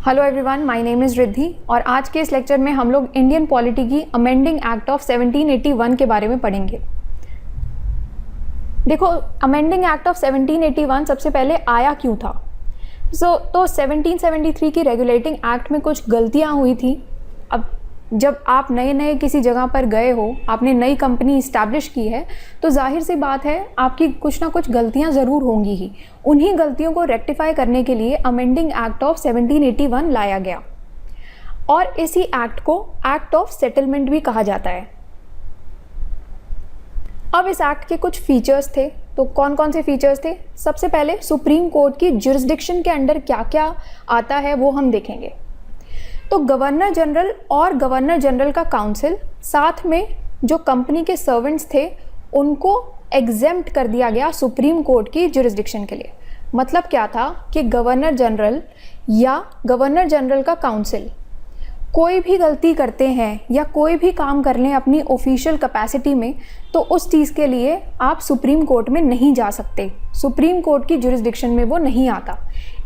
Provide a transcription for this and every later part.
Hello everyone, my name is Riddhi और आज के इस लेक्चर में हम लोग इंडियन पॉलिटी की अमेंडिंग एक्ट ऑफ 1781 के बारे में पढ़ेंगे। देखो, अमेंडिंग एक्ट ऑफ 1781 सबसे पहले आया क्यों था। तो 1773 की रेगुलेटिंग एक्ट में कुछ गलतियां हुई थी। अब जब आप नए किसी जगह पर गए हो, आपने नई कंपनी इस्टेब्लिश की है, तो जाहिर सी बात है आपकी कुछ ना कुछ गलतियां ज़रूर होंगी ही। उन्हीं गलतियों को रेक्टिफाई करने के लिए अमेंडिंग एक्ट ऑफ 1781 लाया गया और इसी एक्ट को एक्ट ऑफ सेटलमेंट भी कहा जाता है। अब इस एक्ट के कुछ फीचर्स थे, तो कौन कौन से फीचर्स थे। सबसे पहले सुप्रीम कोर्ट की जुरिस्डिक्शन के अंडर क्या क्या आता है वो हम देखेंगे। तो गवर्नर जनरल और गवर्नर जनरल का काउंसिल, साथ में जो कंपनी के सर्वेंट्स थे, उनको एग्जेम्प्ट कर दिया गया सुप्रीम कोर्ट की जुरिस्डिक्शन के लिए। मतलब क्या था कि गवर्नर जनरल या गवर्नर जनरल का काउंसिल कोई भी गलती करते हैं या कोई भी काम कर लें अपनी ऑफिशियल कैपेसिटी में, तो उस चीज़ के लिए आप सुप्रीम कोर्ट में नहीं जा सकते। सुप्रीम कोर्ट की जुरिस्डिक्शन में वो नहीं आता।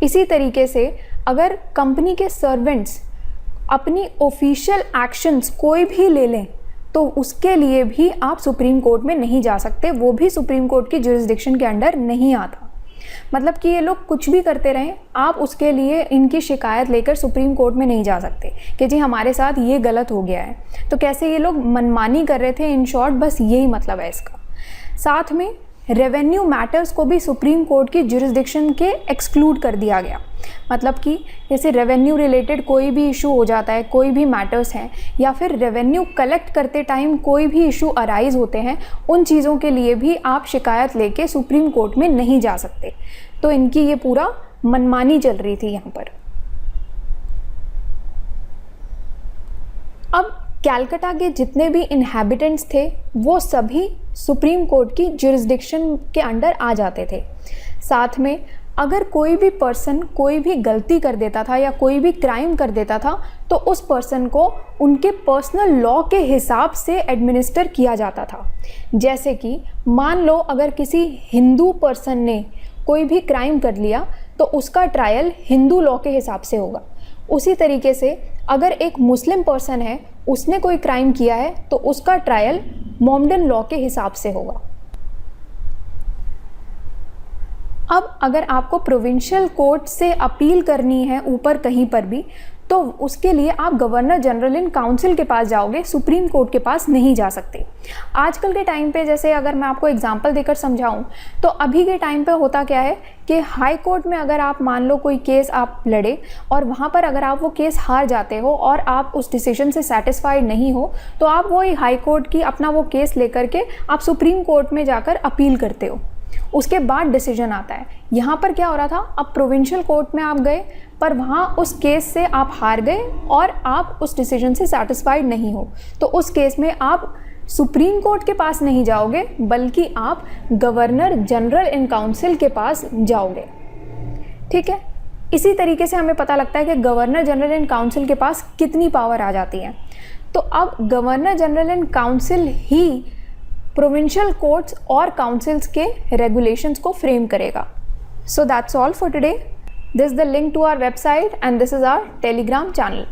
इसी तरीके से अगर कंपनी के सर्वेंट्स अपनी ऑफिशियल एक्शंस कोई भी ले लें, तो उसके लिए भी आप सुप्रीम कोर्ट में नहीं जा सकते। वो भी सुप्रीम कोर्ट की जुरिस्डिक्शन के अंडर नहीं आता। मतलब कि ये लोग कुछ भी करते रहें, आप उसके लिए इनकी शिकायत लेकर सुप्रीम कोर्ट में नहीं जा सकते कि जी हमारे साथ ये गलत हो गया है। तो कैसे ये लोग मनमानी कर रहे थे, इन शॉर्ट बस यही मतलब है इसका। साथ में रेवेन्यू मैटर्स को भी सुप्रीम कोर्ट की जुरिस्डिक्शन के एक्सक्लूड कर दिया गया। मतलब कि जैसे रेवेन्यू रिलेटेड कोई भी इशू हो जाता है, कोई भी मैटर्स हैं, या फिर रेवेन्यू कलेक्ट करते टाइम कोई भी इशू अराइज होते हैं, उन चीज़ों के लिए भी आप शिकायत लेके सुप्रीम कोर्ट में नहीं जा सकते। तो इनकी ये पूरा मनमानी चल रही थी यहाँ पर। अब कैलकाटा के जितने भी इन्हेबिटेंट्स थे वो सभी सुप्रीम कोर्ट की जुरिस्डिक्शन के अंडर आ जाते थे। साथ में अगर कोई भी पर्सन कोई भी गलती कर देता था या कोई भी क्राइम कर देता था, तो उस पर्सन को उनके पर्सनल लॉ के हिसाब से एडमिनिस्टर किया जाता था। जैसे कि मान लो अगर किसी हिंदू पर्सन ने कोई भी क्राइम कर लिया, तो उसका ट्रायल हिंदू लॉ के हिसाब से होगा। उसी तरीके से अगर एक मुस्लिम पर्सन है, उसने कोई क्राइम किया है, तो उसका ट्रायल मोमडन लॉ के हिसाब से होगा। अब अगर आपको प्रोविंशियल कोर्ट से अपील करनी है ऊपर कहीं पर भी, तो उसके लिए आप गवर्नर जनरल इन काउंसिल के पास जाओगे, सुप्रीम कोर्ट के पास नहीं जा सकते। आजकल के टाइम पे जैसे अगर मैं आपको एग्जांपल देकर समझाऊं, तो अभी के टाइम पे होता क्या है कि हाई कोर्ट में अगर आप मान लो कोई केस आप लड़े और वहाँ पर अगर आप वो केस हार जाते हो और आप उस डिसीजन से सेटिस्फाइड नहीं हो, तो आप वो हाई कोर्ट की अपना वो केस लेकर के आप सुप्रीम कोर्ट में जाकर अपील करते हो। उसके बाद डिसीजन आता है। यहाँ पर क्या हो रहा था, अब प्रोविंशियल कोर्ट में आप गए, पर वहाँ उस केस से आप हार गए और आप उस डिसीजन से सेटिस्फाइड नहीं हो, तो उस केस में आप सुप्रीम कोर्ट के पास नहीं जाओगे, बल्कि आप गवर्नर जनरल इन काउंसिल के पास जाओगे। ठीक है, इसी तरीके से हमें पता लगता है कि गवर्नर जनरल इन काउंसिल के पास कितनी पावर आ जाती है। तो अब गवर्नर जनरल इन काउंसिल ही प्रोविंशियल कोर्ट्स और काउंसिल्स के रेगुलेशंस को फ्रेम करेगा। So that's all for today. This is the link to our website and this is our Telegram channel.